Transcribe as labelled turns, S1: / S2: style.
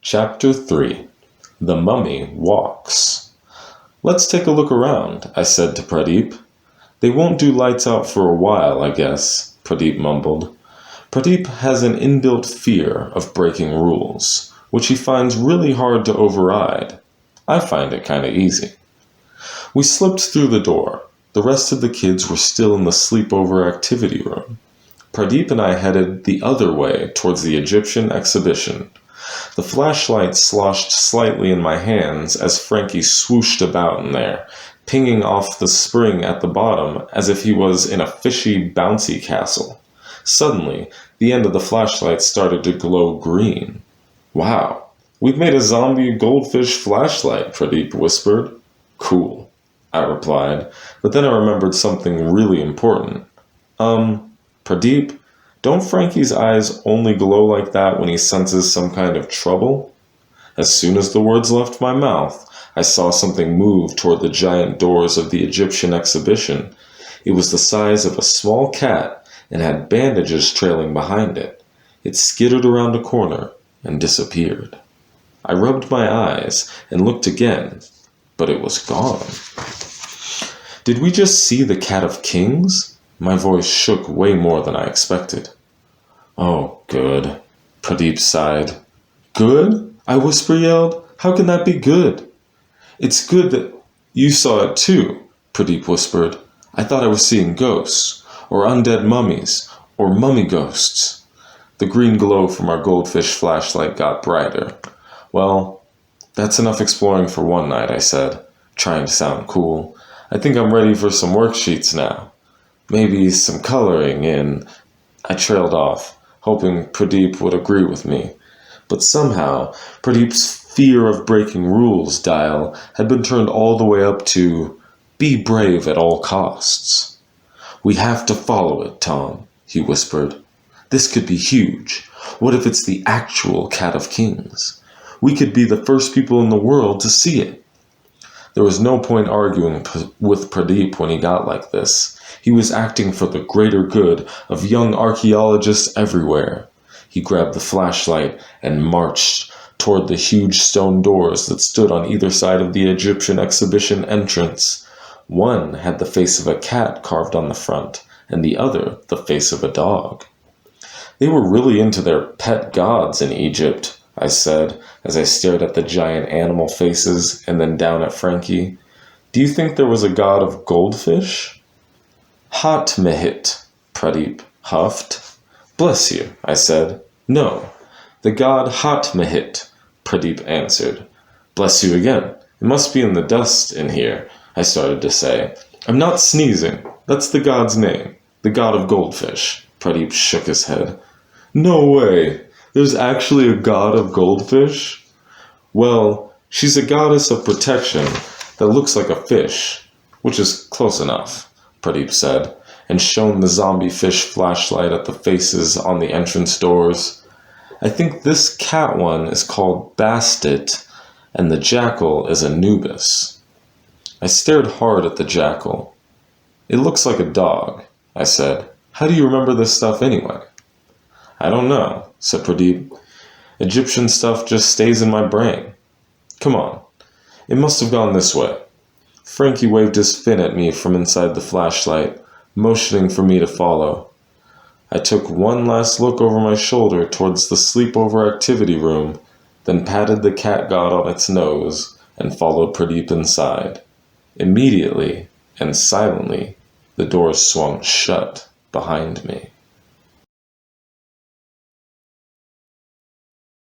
S1: Chapter 3 The Mummy Walks. "Let's take a look around," I said to Pradeep. "They won't do lights out for a while, I guess," Pradeep mumbled. Pradeep has an inbuilt fear of breaking rules, which he finds really hard to override. I find it kinda easy. We slipped through the door. The rest of the kids were still in the sleepover activity room. Pradeep and I headed the other way towards the Egyptian exhibition. The flashlight sloshed slightly in my hands as Frankie swooshed about in there, pinging off the spring at the bottom as if he was in a fishy, bouncy castle. Suddenly, the end of the flashlight started to glow green. "Wow, we've made a zombie goldfish flashlight," Pradeep whispered. "Cool," I replied, but then I remembered something really important. Pradeep, don't Frankie's eyes only glow like that when he senses some kind of trouble?" As soon as the words left my mouth, I saw something move toward the giant doors of the Egyptian exhibition. It was the size of a small cat and had bandages trailing behind it. It skittered around a corner and disappeared. I rubbed my eyes and looked again, but it was gone. Did we just see the Cat of Kings? My voice shook way more than I expected. "Oh, good," Pradeep sighed. "Good?" I whisper-yelled. "How can that be good?" "It's good that you saw it too," Pradeep whispered. "I thought I was seeing ghosts, or undead mummies, or mummy ghosts." The green glow from our goldfish flashlight got brighter. "Well, that's enough exploring for one night," I said, trying to sound cool. "I think I'm ready for some worksheets now. Maybe some coloring in." I trailed off, hoping Pradeep would agree with me. But somehow, Pradeep's fear of breaking rules dial had been turned all the way up to be brave at all costs. "We have to follow it, Tom," he whispered. "This could be huge. What if it's the actual Cat of Kings? We could be the first people in the world to see it." There was no point arguing with Pradeep when he got like this. He was acting for the greater good of young archaeologists everywhere. He grabbed the flashlight and marched toward the huge stone doors that stood on either side of the Egyptian exhibition entrance. One had the face of a cat carved on the front, and the other the face of a dog. "They were really into their pet gods in Egypt," I said, as I stared at the giant animal faces and then down at Frankie. "Do you think there was a god of goldfish?" "Hot-Mehit," Pradeep huffed. "Bless you," I said. "No, the god Hot-Mehit," Pradeep answered. "Bless you again. It must be in the dust in here," I started to say. "I'm not sneezing. That's the god's name. The god of goldfish." Pradeep shook his head. "No way. There's actually a god of goldfish?" "Well, she's a goddess of protection that looks like a fish, which is close enough," Pradeep said, and shone the zombie fish flashlight at the faces on the entrance doors. "I think this cat one is called Bastet, and the jackal is Anubis." I stared hard at the jackal. "It looks like a dog," I said. "How do you remember this stuff anyway?" "I don't know," said Pradeep. "Egyptian stuff just stays in my brain. Come on. It must have gone this way." Frankie waved his fin at me from inside the flashlight, motioning for me to follow. I took one last look over my shoulder towards the sleepover activity room, then patted the cat god on its nose and followed Pradeep inside. Immediately and silently, the doors swung shut behind me.